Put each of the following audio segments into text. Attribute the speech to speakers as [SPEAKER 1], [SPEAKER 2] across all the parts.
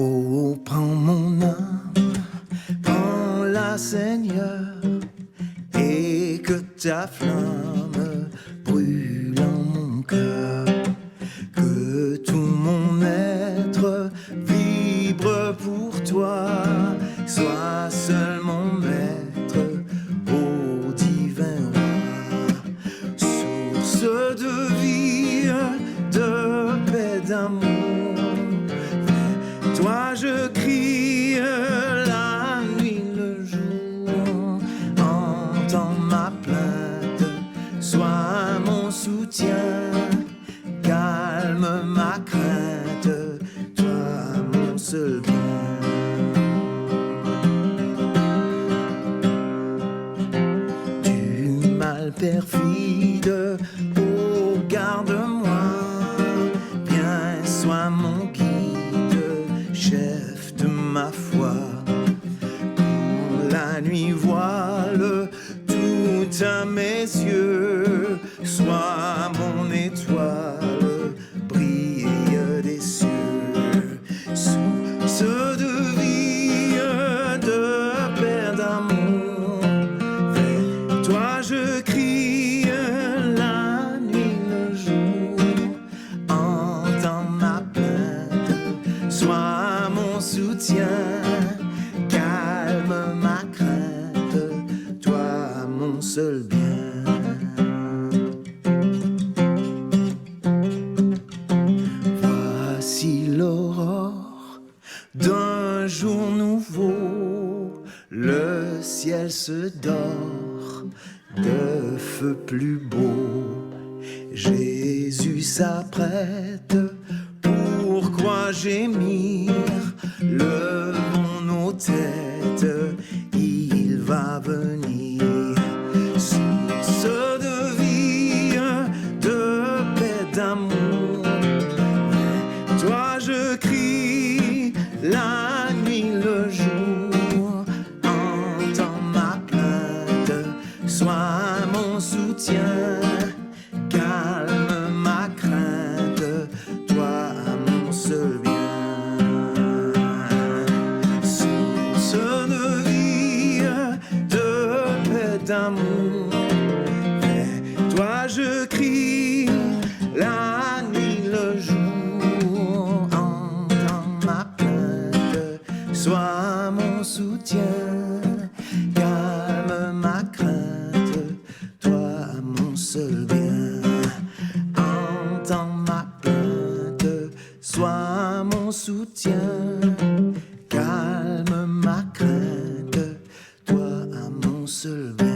[SPEAKER 1] Oh, prends mon âme, prends-la, Seigneur, et que ta flamme brûle en mon cœur, que tout mon être vibre pour toi, sois seul mon maître, ô divin roi, source de vie, de paix, d'amour. Toi je crie la nuit, le jour, entends ma plainte, sois mon soutien, calme ma crainte, toi mon seul bien. Du mal perfide, oh garde-moi, viens, sois mon guide, chef de ma foi. Quand la nuit voile tout à mes yeux, sois mon étoile, brille des cieux, source de vie, de paix, d'amour. Vers toi je crie la nuit, le jour, entends ma plainte, sois mon soutien, calme ma crainte, toi mon seul bien. Voici l'aurore d'un jour nouveau, le ciel se dore de feu plus beau. Jésus s'apprête, pourquoi gémir? Levons nos têtes, il va venir. Source de vie, de paix, d'amour. Toi je crie la nuit, le jour, entends ma plainte, sois mon soutien, calme ma crainte, toi mon seul bien. Source de vie, de paix, d'amour. Vers toi je crie la nuit, le jour, entends ma plainte, sois mon soutien, calme ma crainte, toi mon seul bien. Entends ma plainte, sois mon soutien, calme ma crainte, toi mon seul bien.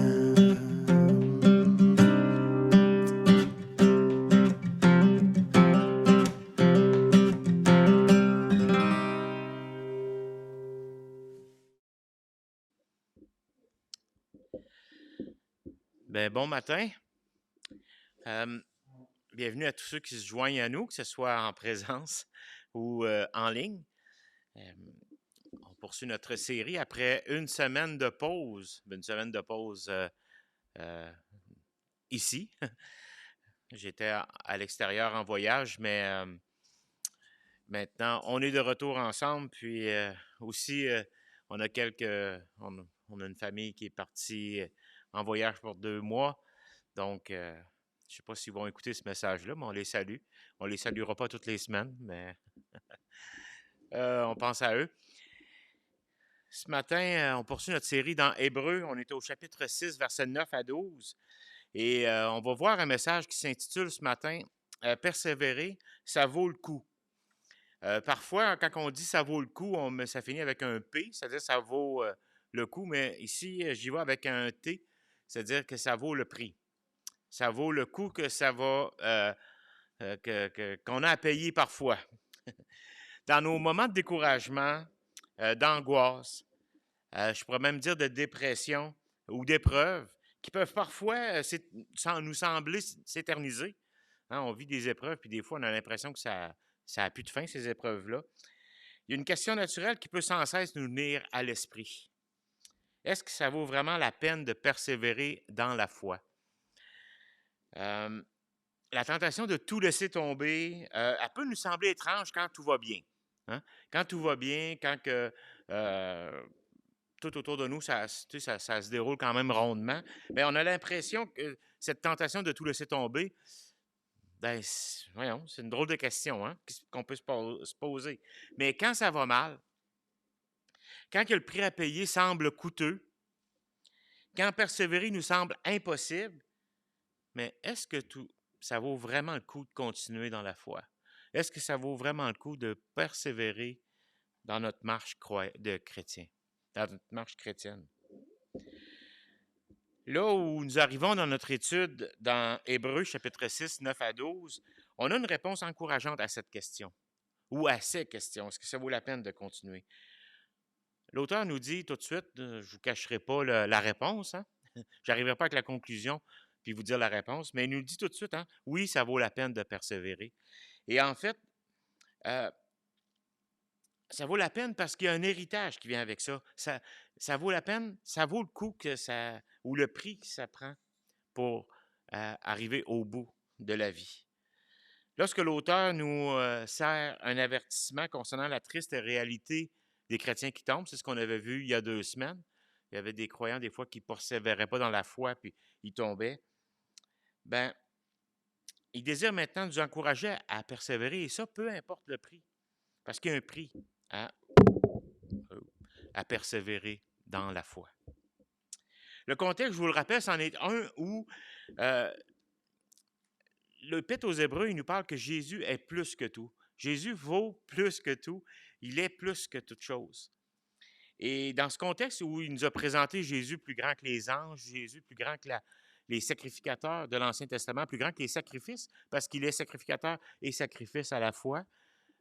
[SPEAKER 2] Ben, bon matin. Bienvenue à tous ceux qui se joignent à nous, que ce soit en présence ou en ligne. On poursuit notre série après une semaine de pause. Ici. J'étais à l'extérieur en voyage, mais maintenant, on est de retour ensemble. Puis aussi, on a une famille qui est partie en voyage pour 2 mois. Donc, je ne sais pas s'ils vont écouter ce message-là, mais on les salue. On ne les saluera pas toutes les semaines, mais on pense à eux. Ce matin, on poursuit notre série dans Hébreux. On est au chapitre 6, versets 9 à 12. Et on va voir un message qui s'intitule ce matin « Persévérer, ça vaut le coup ». Parfois, quand on dit « ça vaut le coup », ça finit avec un P, c'est-à-dire ça vaut le coup, mais ici, j'y vais avec un T, c'est-à-dire que ça vaut le prix. Ça vaut le coup que ça va, qu'on a à payer parfois. Dans nos moments de découragement, d'angoisse, je pourrais même dire de dépression ou d'épreuve, qui peuvent parfois nous sembler s'éterniser. Hein, on vit des épreuves, puis des fois, on a l'impression que ça n'a plus de fin, ces épreuves-là. Il y a une question naturelle qui peut sans cesse nous venir à l'esprit. Est-ce que ça vaut vraiment la peine de persévérer dans la foi? Euh, la tentation de tout laisser tomber, elle peut nous sembler étrange quand tout va bien. Hein? Quand tout va bien, quand que, tout autour de nous, ça se déroule quand même rondement, mais on a l'impression que cette tentation de tout laisser tomber, ben, voyons, c'est une drôle de question hein, qu'on peut se poser. Mais quand ça va mal, quand que le prix à payer semble coûteux, quand persévérer nous semble impossible, mais est-ce que ça vaut vraiment le coup de continuer dans la foi? Est-ce que ça vaut vraiment le coup de persévérer dans notre marche de chrétien, dans notre marche chrétienne? Là où nous arrivons dans notre étude dans Hébreux chapitre 6, 9 à 12, on a une réponse encourageante à cette question, ou à ces questions. Est-ce que ça vaut la peine de continuer? L'auteur nous dit tout de suite, je ne vous cacherai pas la réponse, hein? Je n'arriverai pas avec la conclusion puis vous dire la réponse, mais il nous dit tout de suite, hein, oui, ça vaut la peine de persévérer. Et en fait, euh, ça vaut la peine parce qu'il y a un héritage qui vient avec ça. Ça vaut la peine, ça vaut le coup ou le prix que ça prend pour arriver au bout de la vie. Lorsque l'auteur nous sert un avertissement concernant la triste réalité des chrétiens qui tombent, c'est ce qu'on avait vu il y a 2 semaines. Il y avait des croyants, des fois, qui ne persévéraient pas dans la foi, puis ils tombaient. Ben, il désire maintenant nous encourager à persévérer, et ça, peu importe le prix. Parce qu'il y a un prix à, à persévérer dans la foi. Le contexte, je vous le rappelle, c'en est un où l'Épître aux Hébreux, il nous parle que Jésus est plus que tout. Jésus vaut plus que tout. Il est plus que toute chose. Et dans ce contexte où il nous a présenté Jésus plus grand que les anges, Jésus plus grand que les sacrificateurs de l'Ancien Testament, plus grand que les sacrifices, parce qu'il est sacrificateur et sacrifice à la fois,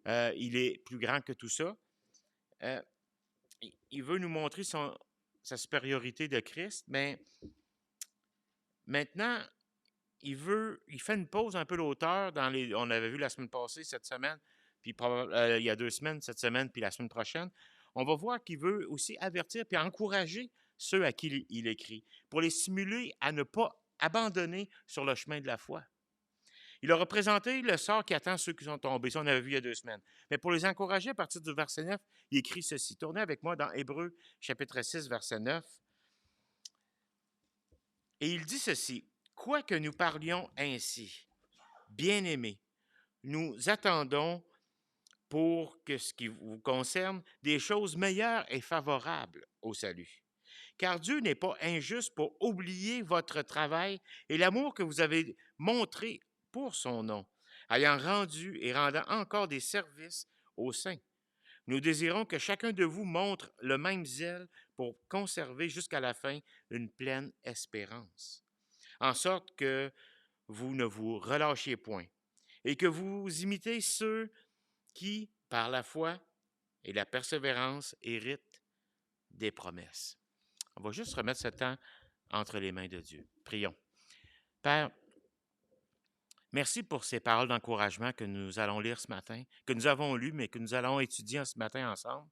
[SPEAKER 2] il est plus grand que tout ça. Il veut nous montrer sa supériorité de Christ, mais maintenant, il fait une pause un peu l'auteur on avait vu la semaine passée, cette semaine, puis il y a 2 semaines, cette semaine, puis la semaine prochaine. On va voir qu'il veut aussi avertir puis encourager ceux à qui il écrit, pour les stimuler à ne pas abandonner sur le chemin de la foi. Il a représenté le sort qui attend ceux qui sont tombés. Ça, on avait vu il y a 2 semaines. Mais pour les encourager, à partir du verset 9, il écrit ceci. Tournez avec moi dans Hébreux, chapitre 6, verset 9. Et il dit ceci. Quoique nous parlions ainsi, bien-aimés, nous attendons pour que ce qui vous concerne, des choses meilleures et favorables au salut. Car Dieu n'est pas injuste pour oublier votre travail et l'amour que vous avez montré pour son nom, ayant rendu et rendant encore des services aux saints. Nous désirons que chacun de vous montre le même zèle pour conserver jusqu'à la fin une pleine espérance, en sorte que vous ne vous relâchiez point et que vous imitez ceux qui, par la foi et la persévérance, héritent des promesses. On va juste remettre ce temps entre les mains de Dieu. Prions. Père, merci pour ces paroles d'encouragement que nous allons lire ce matin, que nous avons lues, mais que nous allons étudier ce matin ensemble.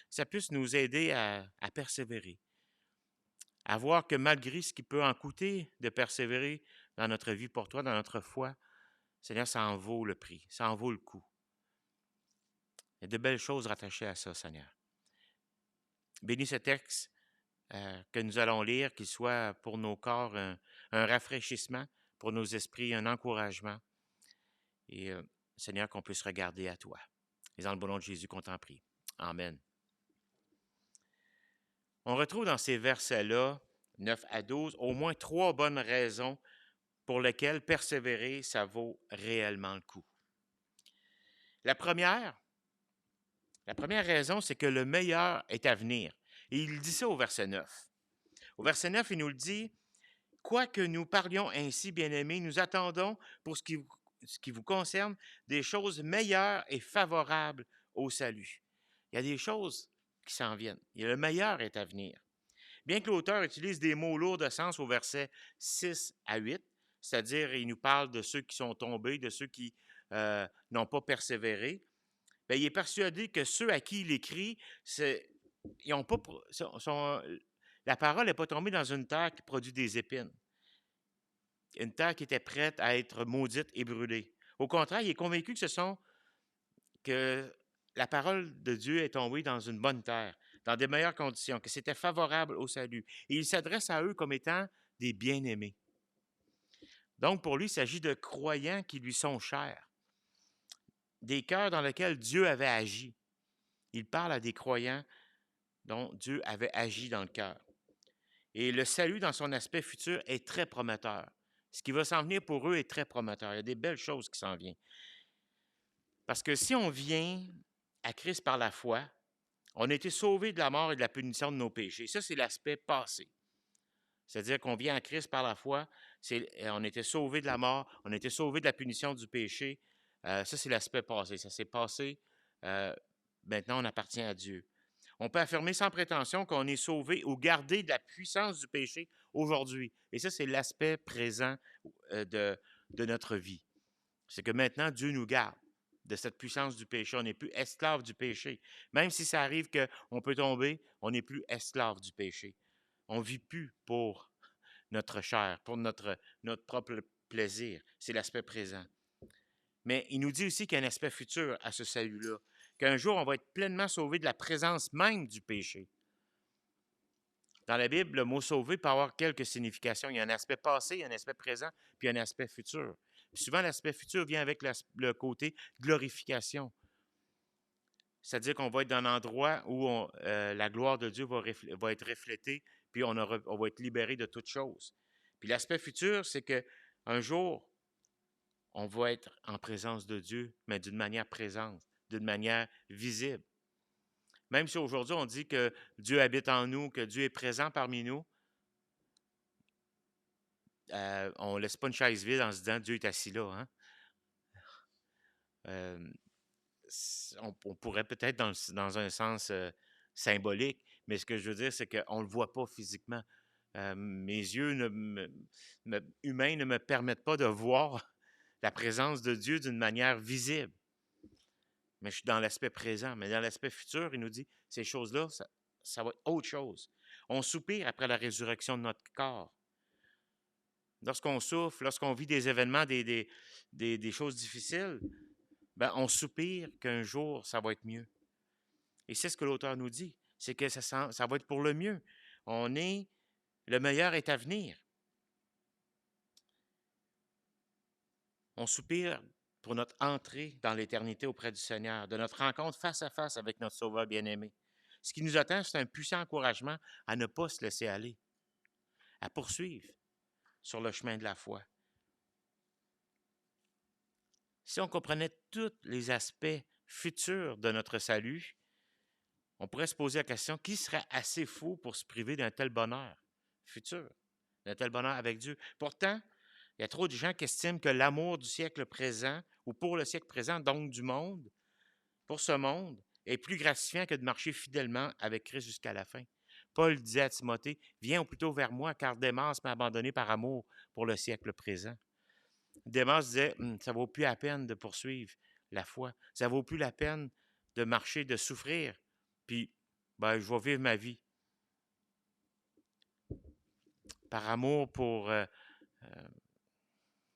[SPEAKER 2] Que ça puisse nous aider à persévérer, à voir que malgré ce qui peut en coûter de persévérer dans notre vie pour toi, dans notre foi, Seigneur, ça en vaut le prix, ça en vaut le coup. Il y a de belles choses rattachées à ça, Seigneur. Bénis ce texte que nous allons lire, qu'il soit pour nos corps un rafraîchissement, pour nos esprits un encouragement. Et Seigneur, qu'on puisse regarder à toi. Et dans le bon nom de Jésus qu'on t'en prie. Amen. On retrouve dans ces versets-là, 9 à 12, au moins 3 bonnes raisons pour lesquelles persévérer, ça vaut réellement le coup. La première raison, c'est que le meilleur est à venir. Et il dit ça au verset 9. Au verset 9, il nous le dit, « Quoique nous parlions ainsi, bien-aimés, nous attendons pour ce qui vous concerne des choses meilleures et favorables au salut. » Il y a des choses qui s'en viennent. Et le meilleur est à venir. Bien que l'auteur utilise des mots lourds de sens au verset 6 à 8, c'est-à-dire il nous parle de ceux qui sont tombés, de ceux qui n'ont pas persévéré, bien, il est persuadé que ceux à qui il écrit, ils La parole n'est pas tombée dans une terre qui produit des épines. Une terre qui était prête à être maudite et brûlée. Au contraire, il est convaincu que la parole de Dieu est tombée dans une bonne terre, dans des meilleures conditions, que c'était favorable au salut. Et il s'adresse à eux comme étant des bien-aimés. Donc, pour lui, il s'agit de croyants qui lui sont chers, des cœurs dans lesquels Dieu avait agi. Il parle à des croyants dont Dieu avait agi dans le cœur. Et le salut, dans son aspect futur, est très prometteur. Ce qui va s'en venir pour eux est très prometteur. Il y a des belles choses qui s'en viennent. Parce que si on vient à Christ par la foi, on a été sauvés de la mort et de la punition de nos péchés. Ça, c'est l'aspect passé. C'est-à-dire qu'on vient à Christ par la foi, on a été sauvés de la mort, on a été sauvés de la punition du péché. Ça, c'est l'aspect passé. Ça s'est passé. Maintenant, on appartient à Dieu. On peut affirmer sans prétention qu'on est sauvé ou gardé de la puissance du péché aujourd'hui. Et ça, c'est l'aspect présent de notre vie. C'est que maintenant, Dieu nous garde de cette puissance du péché. On n'est plus esclave du péché. Même si ça arrive qu'on peut tomber, on n'est plus esclave du péché. On ne vit plus pour notre chair, pour notre propre plaisir. C'est l'aspect présent. Mais il nous dit aussi qu'il y a un aspect futur à ce salut-là, qu'un jour, on va être pleinement sauvé de la présence même du péché. Dans la Bible, le mot sauvé peut avoir quelques significations. Il y a un aspect passé, il y a un aspect présent, puis un aspect futur. Puis souvent, l'aspect futur vient avec le côté glorification. C'est-à-dire qu'on va être dans un endroit où la gloire de Dieu va être reflétée, puis on va être libéré de toutes choses. Puis l'aspect futur, c'est qu'un jour, on va être en présence de Dieu, mais d'une manière présente, d'une manière visible. Même si aujourd'hui on dit que Dieu habite en nous, que Dieu est présent parmi nous, on ne laisse pas une chaise vide en se disant Dieu est assis là. Hein? On pourrait peut-être dans un sens symbolique, mais ce que je veux dire, c'est qu'on ne le voit pas physiquement. Mes yeux humains ne me permettent pas de voir la présence de Dieu d'une manière visible. Mais je suis dans l'aspect présent. Mais dans l'aspect futur, il nous dit, ces choses-là, ça va être autre chose. On soupire après la résurrection de notre corps. Lorsqu'on souffre, lorsqu'on vit des événements, des choses difficiles, ben, on soupire qu'un jour, ça va être mieux. Et c'est ce que l'auteur nous dit, c'est que ça va être pour le mieux. Le meilleur est à venir. On soupire pour notre entrée dans l'éternité auprès du Seigneur, de notre rencontre face à face avec notre Sauveur bien-aimé. Ce qui nous attend, c'est un puissant encouragement à ne pas se laisser aller, à poursuivre sur le chemin de la foi. Si on comprenait tous les aspects futurs de notre salut, on pourrait se poser la question, qui serait assez fou pour se priver d'un tel bonheur futur, d'un tel bonheur avec Dieu? Pourtant, il y a trop de gens qui estiment que l'amour du siècle présent, ou pour le siècle présent, donc du monde, pour ce monde, est plus gratifiant que de marcher fidèlement avec Christ jusqu'à la fin. Paul disait à Timothée, « Viens plutôt vers moi, car Démas m'a abandonné par amour pour le siècle présent. » Démas disait, « Ça ne vaut plus la peine de poursuivre la foi. Ça ne vaut plus la peine de marcher, de souffrir. Puis, je vais vivre ma vie. » Par amour pour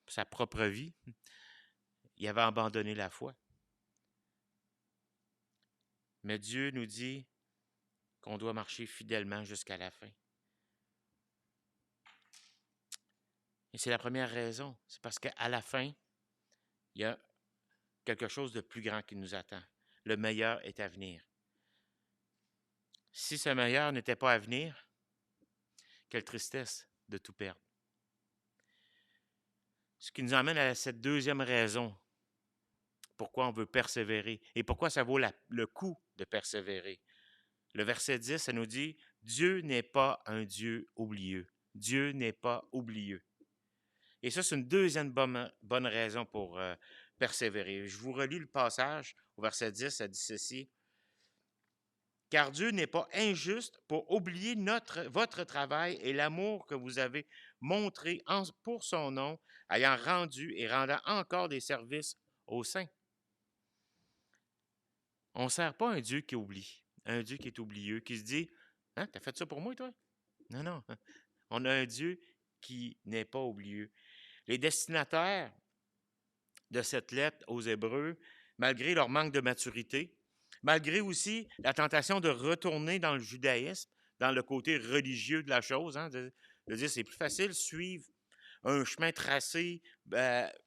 [SPEAKER 2] sa propre vie, il avait abandonné la foi. Mais Dieu nous dit qu'on doit marcher fidèlement jusqu'à la fin. Et c'est la première raison. C'est parce qu'à la fin, il y a quelque chose de plus grand qui nous attend. Le meilleur est à venir. Si ce meilleur n'était pas à venir, quelle tristesse de tout perdre. Ce qui nous emmène à cette deuxième raison pourquoi on veut persévérer et pourquoi ça vaut le coup de persévérer. Le verset 10, ça nous dit « Dieu n'est pas un Dieu oublieux. Dieu n'est pas oublieux. » Et ça, c'est une deuxième bonne raison pour persévérer. Je vous relis le passage au verset 10, ça dit ceci. « Car Dieu n'est pas injuste pour oublier votre travail et l'amour que vous avez montré pour son nom, ayant rendu et rendant encore des services aux saints. » On ne sert pas un Dieu qui oublie, un Dieu qui est oublieux, qui se dit « Hein, t'as fait ça pour moi, toi? Non, non. On a un Dieu qui n'est pas oublieux. Les destinataires de cette lettre aux Hébreux, malgré leur manque de maturité, malgré aussi la tentation de retourner dans le judaïsme, dans le côté religieux de la chose, hein, de dire c'est plus facile de suivre un chemin tracé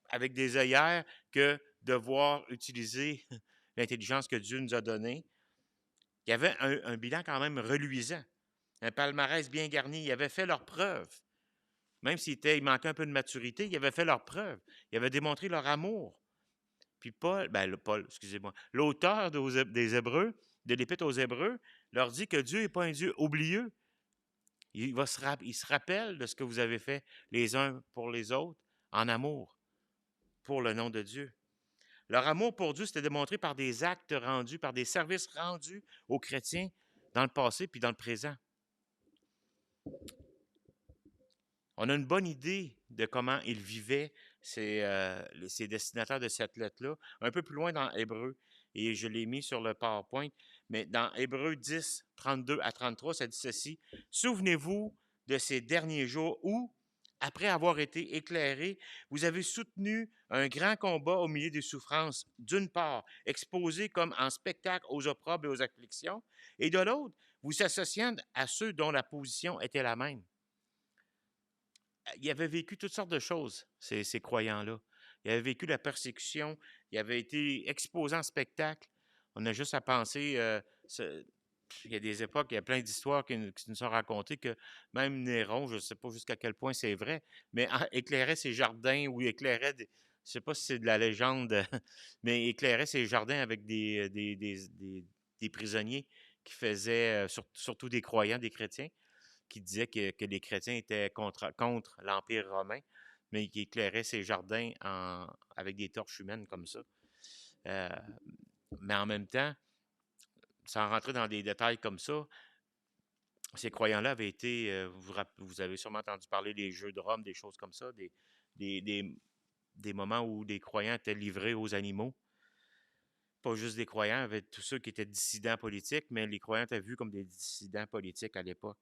[SPEAKER 2] avec des œillères que devoir utiliser l'intelligence que Dieu nous a donnée. Il y avait un bilan quand même reluisant, un palmarès bien garni. Ils avaient fait leurs preuves. Même s'il manquait un peu de maturité, ils avaient fait leurs preuves. Ils avaient démontré leur amour. Puis Paul, excusez-moi, l'auteur des Hébreux, de l'Épître aux Hébreux, leur dit que Dieu n'est pas un Dieu oublieux. Il se rappelle de ce que vous avez fait les uns pour les autres en amour, pour le nom de Dieu. Leur amour pour Dieu, c'était démontré par des actes rendus, par des services rendus aux chrétiens dans le passé puis dans le présent. On a une bonne idée de comment ils vivaient, ces destinataires de cette lettre-là, un peu plus loin dans Hébreu. Et je l'ai mis sur le PowerPoint. Mais dans Hébreu 10, 32 à 33, ça dit ceci. Souvenez-vous de ces derniers jours où, après avoir été éclairés, vous avez soutenu un grand combat au milieu des souffrances, d'une part, exposés comme en spectacle aux opprobes et aux afflictions, et de l'autre, vous associant à ceux dont la position était la même. Ils avaient vécu toutes sortes de choses, ces croyants-là. Ils avaient vécu la persécution, ils avaient été exposés en spectacle. On a juste à penser, il y a des époques, il y a plein d'histoires qui nous sont racontées que même Néron, je ne sais pas jusqu'à quel point c'est vrai, mais éclairait ses jardins ou éclairait, je ne sais pas si c'est de la légende, mais éclairait ses jardins avec des prisonniers qui faisaient, surtout des croyants, des chrétiens qui disait que les chrétiens étaient contre l'Empire romain, mais qui éclairait ses jardins avec des torches humaines comme ça. Euh, mais en même temps, sans rentrer dans des détails comme ça, ces croyants-là avaient été, vous avez sûrement entendu parler des jeux de Rome, des choses comme ça, des, des, des moments où des croyants étaient livrés aux animaux. Pas juste des croyants, il y avait tous ceux qui étaient dissidents politiques, mais les croyants étaient vus comme des dissidents politiques à l'époque.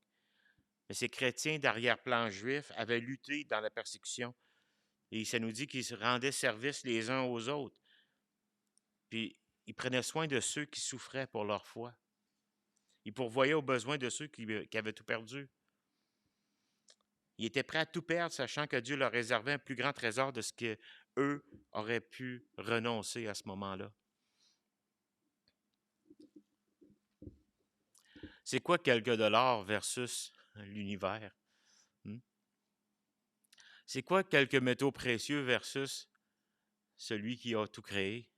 [SPEAKER 2] Mais ces chrétiens d'arrière-plan juif avaient lutté dans la persécution. Et ça nous dit qu'ils se rendaient service les uns aux autres. Puis ils prenaient soin de ceux qui souffraient pour leur foi. Ils pourvoyaient aux besoins de ceux qui avaient tout perdu. Ils étaient prêts à tout perdre, sachant que Dieu leur réservait un plus grand trésor de ce qu'eux auraient pu renoncer à ce moment-là. C'est quoi quelques dollars versus l'univers? C'est quoi quelques métaux précieux versus celui qui a tout créé?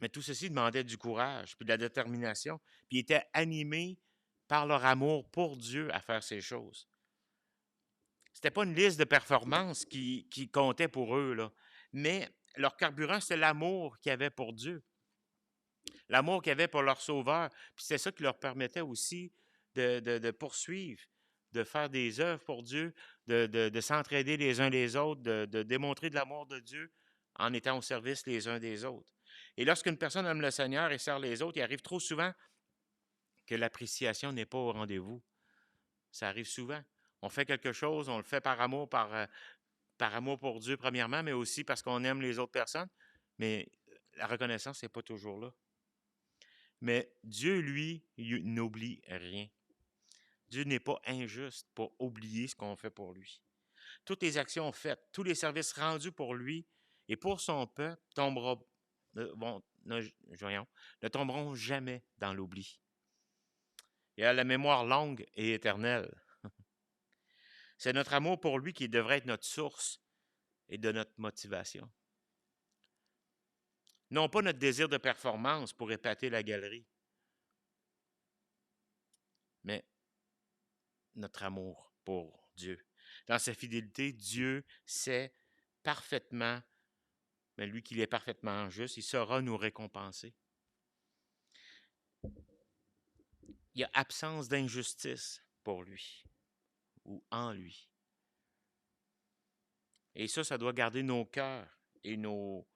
[SPEAKER 2] Mais tout ceci demandait du courage, puis de la détermination, puis ils étaient animés par leur amour pour Dieu à faire ces choses. C'était pas une liste de performances qui comptait pour eux, là, mais leur carburant, c'était l'amour qu'ils avaient pour Dieu, l'amour qu'ils avaient pour leur Sauveur. Puis c'est ça qui leur permettait aussi de poursuivre, de faire des œuvres pour Dieu, de s'entraider les uns les autres, de démontrer de l'amour de Dieu en étant au service les uns des autres. Et lorsqu'une personne aime le Seigneur et sert les autres, il arrive trop souvent que l'appréciation n'est pas au rendez-vous. Ça arrive souvent. On fait quelque chose, on le fait par amour, par amour pour Dieu premièrement, mais aussi parce qu'on aime les autres personnes. Mais la reconnaissance n'est pas toujours là. Mais Dieu, lui, il n'oublie rien. Dieu n'est pas injuste pour oublier ce qu'on fait pour lui. Toutes les actions faites, tous les services rendus pour lui et pour son peuple ne tomberont jamais dans l'oubli. Il a la mémoire longue et éternelle. C'est notre amour pour lui qui devrait être notre source et de notre motivation. Non pas notre désir de performance pour épater la galerie, mais notre amour pour Dieu. Dans sa fidélité, Dieu sait parfaitement, mais lui qui est parfaitement juste, il saura nous récompenser. Il y a absence d'injustice pour lui ou en lui. Et ça doit garder nos cœurs et nos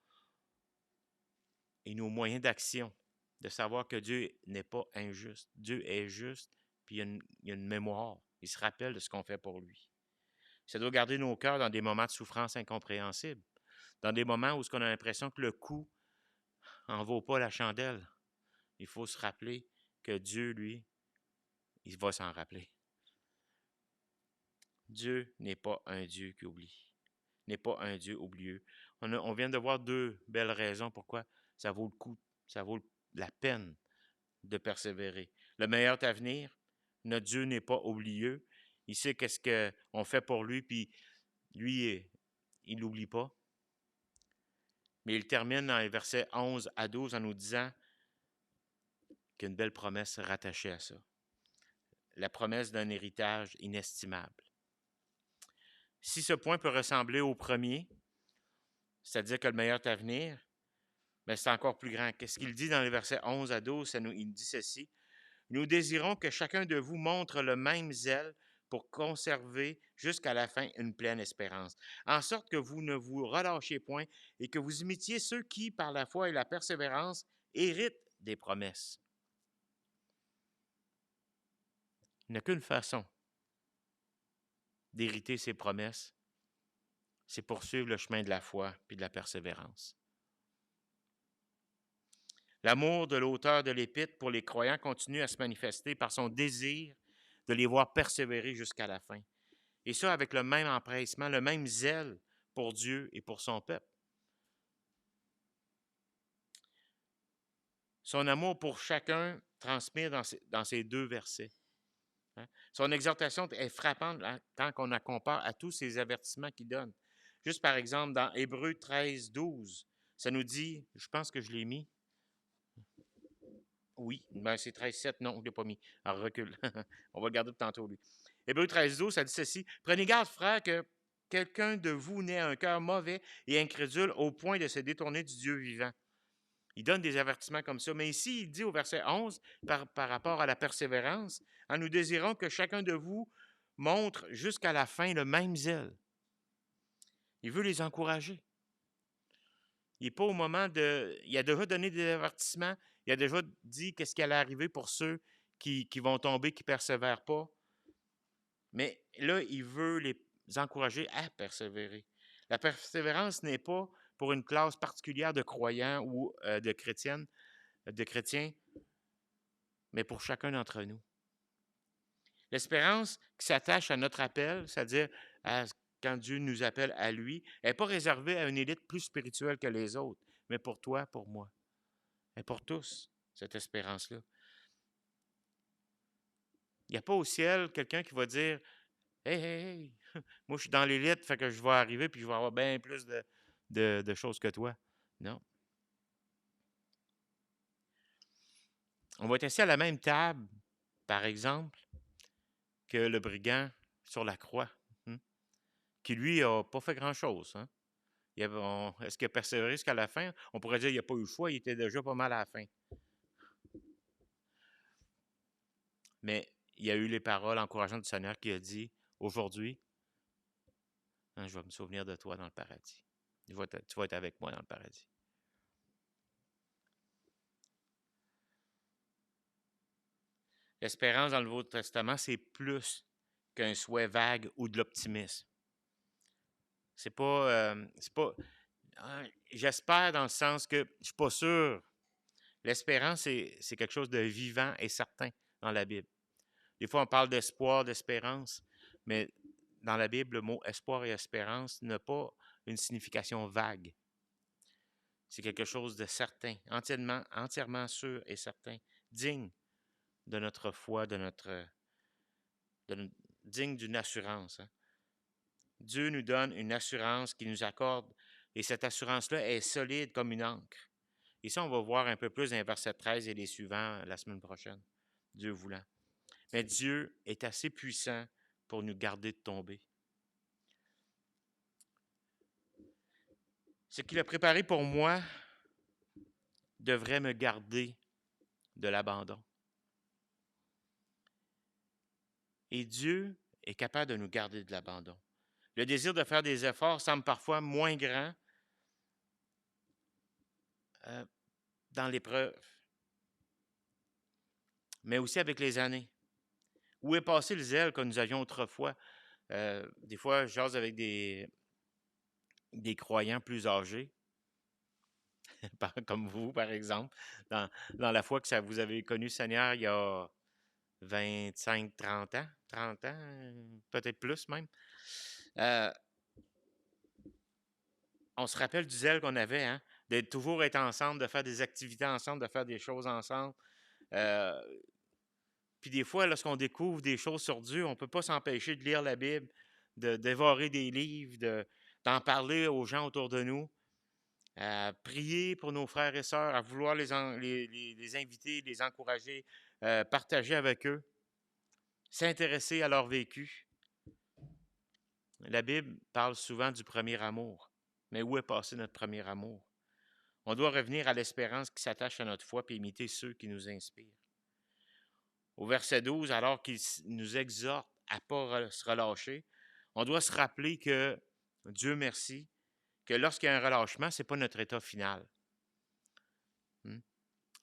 [SPEAKER 2] moyens d'action, de savoir que Dieu n'est pas injuste. Dieu est juste puis il y a une mémoire. Il se rappelle de ce qu'on fait pour lui. Ça doit garder nos cœurs dans des moments de souffrance incompréhensibles, dans des moments où on a l'impression que le coup n'en vaut pas la chandelle. Il faut se rappeler que Dieu, lui, il va s'en rappeler. Dieu n'est pas un Dieu qui oublie, n'est pas un Dieu oublieux. On vient de voir deux belles raisons pourquoi ça vaut le coup, ça vaut la peine de persévérer. Le meilleur avenir, notre Dieu n'est pas oublieux. Il sait qu'est-ce qu'on fait pour lui, puis lui, il n'oublie pas. Mais il termine dans les versets 11 à 12 en nous disant qu'il y a une belle promesse rattachée à ça. La promesse d'un héritage inestimable. Si ce point peut ressembler au premier, c'est-à-dire que le meilleur est à venir, mais c'est encore plus grand. Qu'est-ce qu'il dit dans les versets 11 à 12? Il dit ceci. Nous désirons que chacun de vous montre le même zèle pour conserver jusqu'à la fin une pleine espérance, en sorte que vous ne vous relâchiez point et que vous imitiez ceux qui, par la foi et la persévérance, héritent des promesses. Il n'y a qu'une façon d'hériter ces promesses, c'est poursuivre le chemin de la foi et de la persévérance. L'amour de l'auteur de l'Épître pour les croyants continue à se manifester par son désir de les voir persévérer jusqu'à la fin. Et ça avec le même empressement, le même zèle pour Dieu et pour son peuple. Son amour pour chacun transpire dans ces deux versets. Son exhortation est frappante quand on la compare à tous ces avertissements qu'il donne. Juste par exemple, dans Hébreux 13, 12, ça nous dit, je pense que je l'ai mis. Oui, ben c'est 13, 7, non, je ne l'ai pas mis. Alors recule. On va le garder pour tantôt, lui. Hébreux 13, 12, ça dit ceci. Prenez garde, frère, que quelqu'un de vous n'ait un cœur mauvais et incrédule au point de se détourner du Dieu vivant. Il donne des avertissements comme ça. Mais ici, il dit au verset 11, par rapport à la persévérance, en nous désirant que chacun de vous montre jusqu'à la fin le même zèle. Il veut les encourager. Il n'est pas au moment de... Il a déjà donné des avertissements. Il a déjà dit qu'est-ce qui allait arriver pour ceux qui vont tomber, qui ne persévèrent pas. Mais là, il veut les encourager à persévérer. La persévérance n'est pas pour une classe particulière de croyants ou de chrétiens, mais pour chacun d'entre nous. L'espérance qui s'attache à notre appel, c'est-à-dire quand Dieu nous appelle à lui, n'est pas réservée à une élite plus spirituelle que les autres, mais pour toi, pour moi, et pour tous, cette espérance-là. Il n'y a pas au ciel quelqu'un qui va dire « Hey, hey, hey, moi je suis dans l'élite, fait que je vais arriver puis je vais avoir bien plus de choses que toi. » Non. On va être assis à la même table, par exemple, que le brigand sur la croix, qui lui n'a pas fait grand-chose. Est-ce qu'il a persévéré jusqu'à la fin? On pourrait dire qu'il n'a pas eu le choix, il était déjà pas mal à la fin. Mais il y a eu les paroles encourageantes du Seigneur qui a dit, aujourd'hui, je vais me souvenir de toi dans le paradis. Tu vas être avec moi dans le paradis. L'espérance dans le Nouveau Testament, c'est plus qu'un souhait vague ou de l'optimisme. C'est pas j'espère dans le sens que je ne suis pas sûr. L'espérance, c'est quelque chose de vivant et certain dans la Bible. Des fois, on parle d'espoir, d'espérance, mais dans la Bible, le mot espoir et espérance n'a pas une signification vague. C'est quelque chose de certain, entièrement sûr et certain, digne de notre foi, digne d'une assurance. Dieu nous donne une assurance qu'il nous accorde, et cette assurance-là est solide comme une encre. Et ça, on va voir un peu plus dans les versets 13 et les suivants la semaine prochaine, Dieu voulant. Mais Dieu est assez puissant pour nous garder de tomber. Ce qu'il a préparé pour moi devrait me garder de l'abandon. Et Dieu est capable de nous garder de l'abandon. Le désir de faire des efforts semble parfois moins grand dans l'épreuve, mais aussi avec les années. Où est passé le zèle que nous avions autrefois? Des fois, je jase avec des croyants plus âgés, comme vous, par exemple, dans, dans la foi que ça, vous avez connu le Seigneur il y a 25, 30 ans, peut-être plus même. On se rappelle du zèle qu'on avait, hein? De toujours être ensemble, de faire des activités ensemble, de faire des choses ensemble. Puis des fois, lorsqu'on découvre des choses sur Dieu, on ne peut pas s'empêcher de lire la Bible, de dévorer des livres, d'en parler aux gens autour de nous, à prier pour nos frères et sœurs, à vouloir les inviter, les encourager, partager avec eux, s'intéresser à leur vécu. La Bible parle souvent du premier amour. Mais où est passé notre premier amour? On doit revenir à l'espérance qui s'attache à notre foi et imiter ceux qui nous inspirent. Au verset 12, alors qu'il nous exhorte à ne pas se relâcher, on doit se rappeler que, Dieu merci, que lorsqu'il y a un relâchement, ce n'est pas notre état final.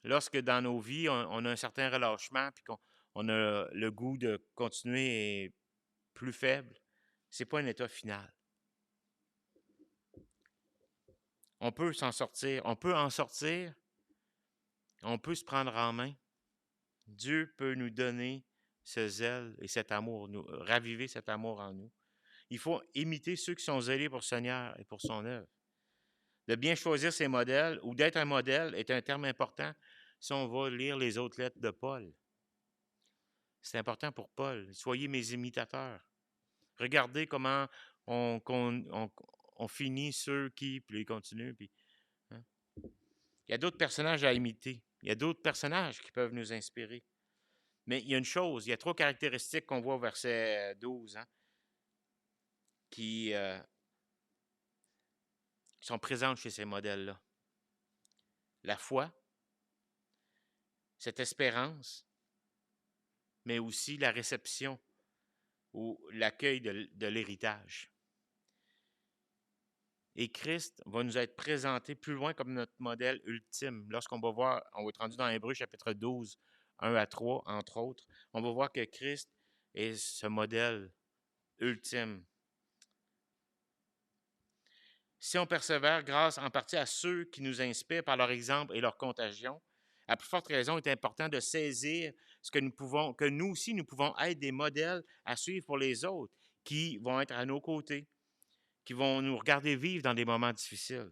[SPEAKER 2] Lorsque dans nos vies, on a un certain relâchement puis qu'on a le goût de continuer et plus faible, ce n'est pas un état final. On peut s'en sortir, on peut en sortir, on peut se prendre en main. Dieu peut nous donner ce zèle et cet amour, nous raviver cet amour en nous. Il faut imiter ceux qui sont zélés pour le Seigneur et pour son œuvre. De bien choisir ses modèles ou d'être un modèle est un terme important si on va lire les autres lettres de Paul. C'est important pour Paul. Soyez mes imitateurs. Regardez comment on finit ceux qui, puis ils continuent. Puis, hein. Il y a d'autres personnages à imiter. Il y a d'autres personnages qui peuvent nous inspirer. Mais il y a une chose, il y a 3 caractéristiques qu'on voit au verset 12, hein, qui sont présentes chez ces modèles-là. La foi, cette espérance, mais aussi la réception ou l'accueil de l'héritage. Et Christ va nous être présenté plus loin comme notre modèle ultime. Lorsqu'on va voir, on va être rendu dans Hébreux chapitre 12, 1 à 3, entre autres, on va voir que Christ est ce modèle ultime. Si on persévère grâce en partie à ceux qui nous inspirent par leur exemple et leur contagion, à plus forte raison, il est important de saisir ce que nous aussi, nous pouvons être des modèles à suivre pour les autres, qui vont être à nos côtés, qui vont nous regarder vivre dans des moments difficiles.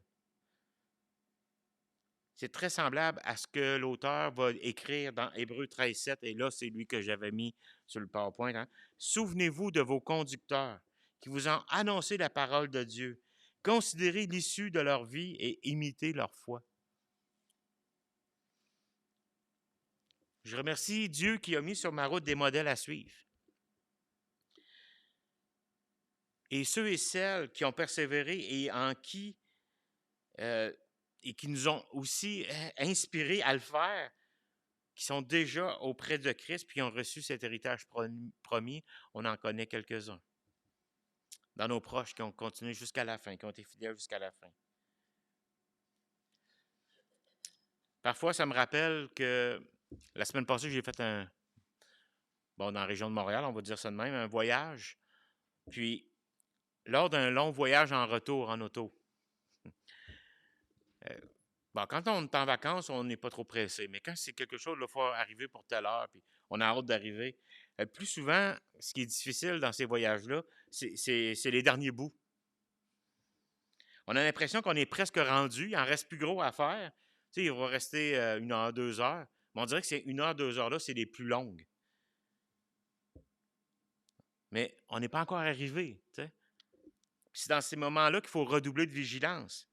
[SPEAKER 2] C'est très semblable à ce que l'auteur va écrire dans Hébreux 13, 7, et là, c'est lui que j'avais mis sur le PowerPoint. Hein. Souvenez-vous de vos conducteurs qui vous ont annoncé la parole de Dieu. Considérez l'issue de leur vie et imitez leur foi. Je remercie Dieu qui a mis sur ma route des modèles à suivre. Et ceux et celles qui ont persévéré et en qui et qui nous ont aussi inspirés à le faire, qui sont déjà auprès de Christ puis ont reçu cet héritage promis, on en connaît quelques-uns. Dans nos proches qui ont continué jusqu'à la fin, qui ont été fidèles jusqu'à la fin. Parfois, ça me rappelle que la semaine passée, j'ai fait dans la région de Montréal, on va dire ça de même, un voyage. Puis, lors d'un long voyage en retour en auto, quand on est en vacances, on n'est pas trop pressé. Mais quand c'est quelque chose, il faut arriver pour telle heure, puis on a hâte d'arriver. Plus souvent, ce qui est difficile dans ces voyages-là, c'est les derniers bouts. On a l'impression qu'on est presque rendu, il en reste plus gros à faire. Tu sais, il va rester 1 heure, 2 heures. Mais on dirait que ces 1 heure, 2 heures-là, c'est les plus longues. Mais on n'est pas encore arrivé. Tu sais. C'est dans ces moments-là qu'il faut redoubler de vigilance.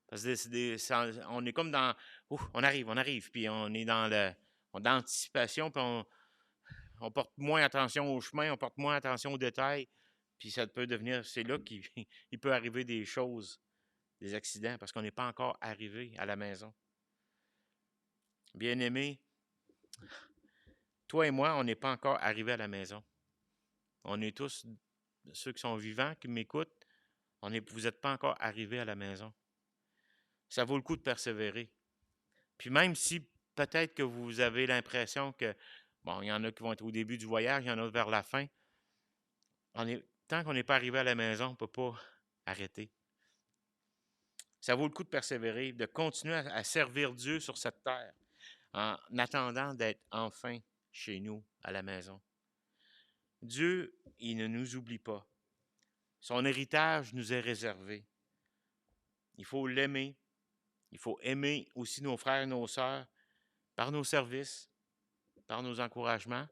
[SPEAKER 2] Parce que on est comme dans... on arrive, puis on est dans l'anticipation, puis on porte moins attention au chemin, on porte moins attention aux détails, puis ça peut devenir... C'est là qu'il peut arriver des choses, des accidents, parce qu'on n'est pas encore arrivé à la maison. Bien-aimés, toi et moi, on n'est pas encore arrivé à la maison. On est tous, ceux qui sont vivants, qui m'écoutent, vous n'êtes pas encore arrivés à la maison. Ça vaut le coup de persévérer. Puis même si peut-être que vous avez l'impression que Bon, il y en a qui vont être au début du voyage, il y en a vers la fin. Tant qu'on n'est pas arrivé à la maison, on ne peut pas arrêter. Ça vaut le coup de persévérer, de continuer à servir Dieu sur cette terre en attendant d'être enfin chez nous, à la maison. Dieu, il ne nous oublie pas. Son héritage nous est réservé. Il faut l'aimer. Il faut aimer aussi nos frères et nos sœurs par nos services, par nos encouragements,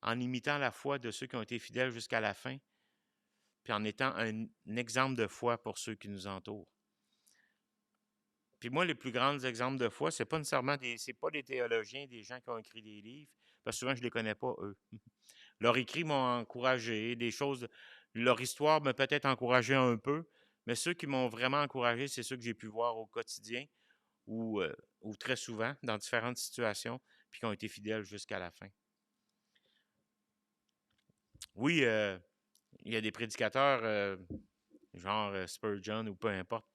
[SPEAKER 2] en imitant la foi de ceux qui ont été fidèles jusqu'à la fin, puis en étant un exemple de foi pour ceux qui nous entourent. Puis moi, les plus grands exemples de foi, c'est pas nécessairement c'est pas des théologiens, des gens qui ont écrit des livres, parce que souvent je les connais pas, eux. Leurs écrits m'ont encouragé, des choses, leur histoire m'a peut-être encouragé un peu, mais ceux qui m'ont vraiment encouragé, c'est ceux que j'ai pu voir au quotidien ou très souvent dans différentes situations, puis qui ont été fidèles jusqu'à la fin. Oui, il y a des prédicateurs, genre Spurgeon ou peu importe,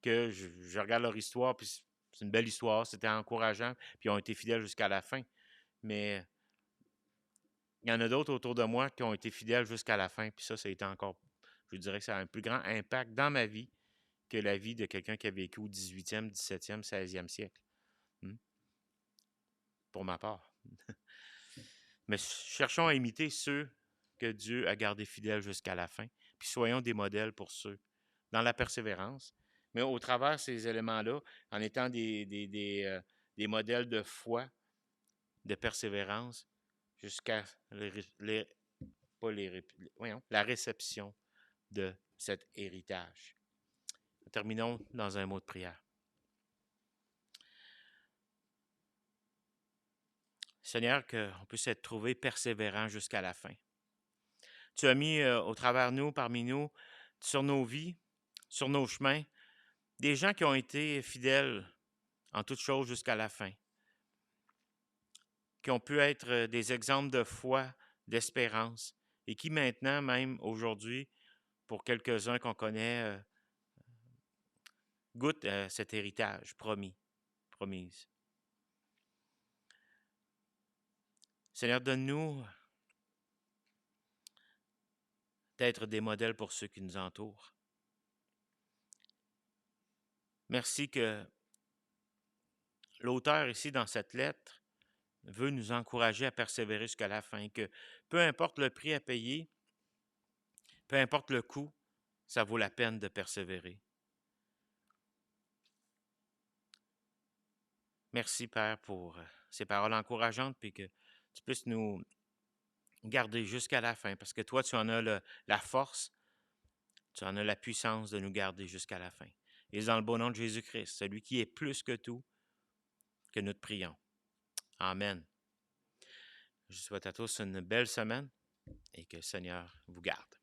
[SPEAKER 2] que je regarde leur histoire, puis c'est une belle histoire, c'était encourageant, puis ils ont été fidèles jusqu'à la fin. Mais il y en a d'autres autour de moi qui ont été fidèles jusqu'à la fin, puis ça a été encore, je dirais que ça a un plus grand impact dans ma vie que la vie de quelqu'un qui a vécu au 18e, 17e, 16e siècle, pour ma part. Mais cherchons à imiter ceux que Dieu a gardés fidèles jusqu'à la fin, puis soyons des modèles pour ceux, dans la persévérance, mais au travers de ces éléments-là, en étant des modèles de foi, de persévérance, jusqu'à la réception de cet héritage. Terminons dans un mot de prière. Seigneur, qu'on puisse être trouvé persévérant jusqu'à la fin. Tu as mis au travers de nous, parmi nous, sur nos vies, sur nos chemins, des gens qui ont été fidèles en toutes choses jusqu'à la fin, qui ont pu être des exemples de foi, d'espérance, et qui maintenant, même aujourd'hui, pour quelques-uns qu'on connaît, goûtent cet héritage promise. Seigneur, donne-nous d'être des modèles pour ceux qui nous entourent. Merci que l'auteur ici, dans cette lettre, veut nous encourager à persévérer jusqu'à la fin, que peu importe le prix à payer, peu importe le coût, ça vaut la peine de persévérer. Merci, Père, pour ces paroles encourageantes, puis que tu puisses nous garder jusqu'à la fin, parce que toi, tu en as la force, tu en as la puissance de nous garder jusqu'à la fin. Et dans le beau nom de Jésus-Christ, celui qui est plus que tout, que nous te prions. Amen. Je souhaite à tous une belle semaine et que le Seigneur vous garde.